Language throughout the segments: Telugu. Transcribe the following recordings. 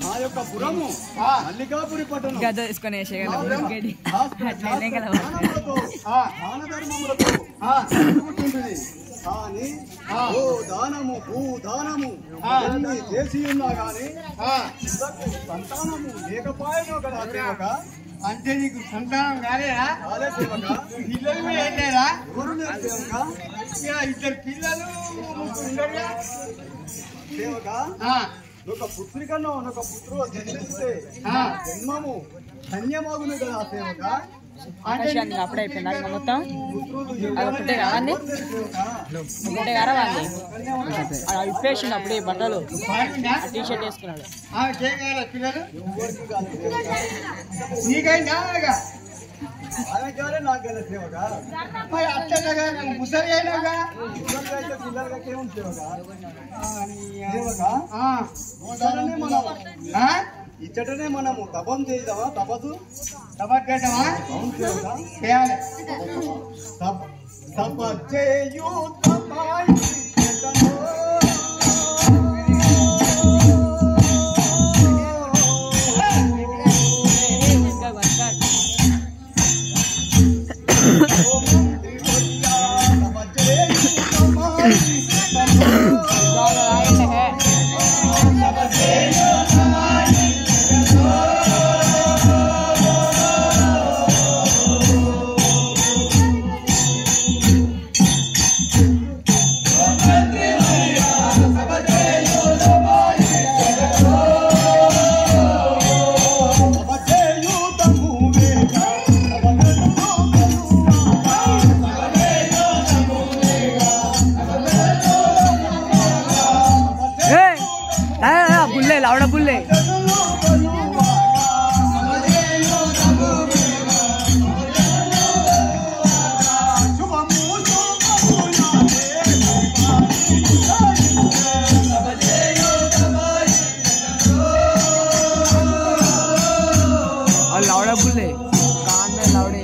నా యొక్క పురము మల్లికాపురి పట్టణం గద తీసుకొని కానీ ఓ దానము భూదానము చేసి ఉన్నా గాని సంతానము లేకపోయినా కదా సేవక. అంటే నీకు సంతానం కాలేదా? పిల్లలు కూడా ఏంటేరా? ఎవరు లేరు సేవక. ఇద్దరు పిల్లలు సేవక ఒక పుత్రికను ఒక పుత్రుడు జన్మిస్తే జన్మము ధన్యమగును కదా సేవక. అప్పుడే అయిపోయింది మొత్తం ఒకటే కావండి ఒకటే కారావండి ఇప్పేసిండు అప్పుడే బట్టలు టీ షర్ట్ వేసుకున్నాడు. పిల్లలు నీకైనా నాకు సేవక అట్లా ముసలి అయినాగా పిల్లలకి ఏముంది సేవక. ఇచ్చటనే మనము తపం చేద్దామా? తపస్సు తపట్టమా అవును సేవక. చేయాలి. बुल्ले लावड़ा बुल्ले और लावड़ा बुल्ले कान में लावड़े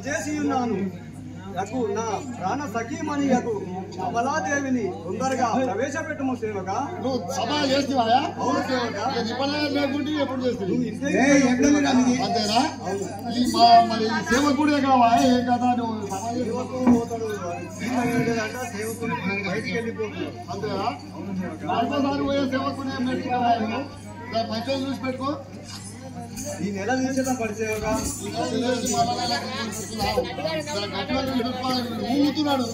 చేసి ఉన్నాను. నా ప్రాణ సఖీమణి కమలాదేవిని తొందరగా ప్రవేశపెట్టము సేవక. నువ్వు సభ చేస్తావా? అవును సేవక. లేకుంటే ఎప్పుడు చేస్తావు? అంతేనా? మరి సేవకుడే కావాలి ఏ కదా నువ్వు సేవకుడు బయటికి వెళ్ళిపోతున్నావు. అంతేనా? ఒకసారి పోయే సేవకునే పెట్టుకోవాలి. మంచిగా చూసి పెట్టుకో. ఈ నెల తీసేద్దాం పడిసేవగా. ఊగుతున్నాడు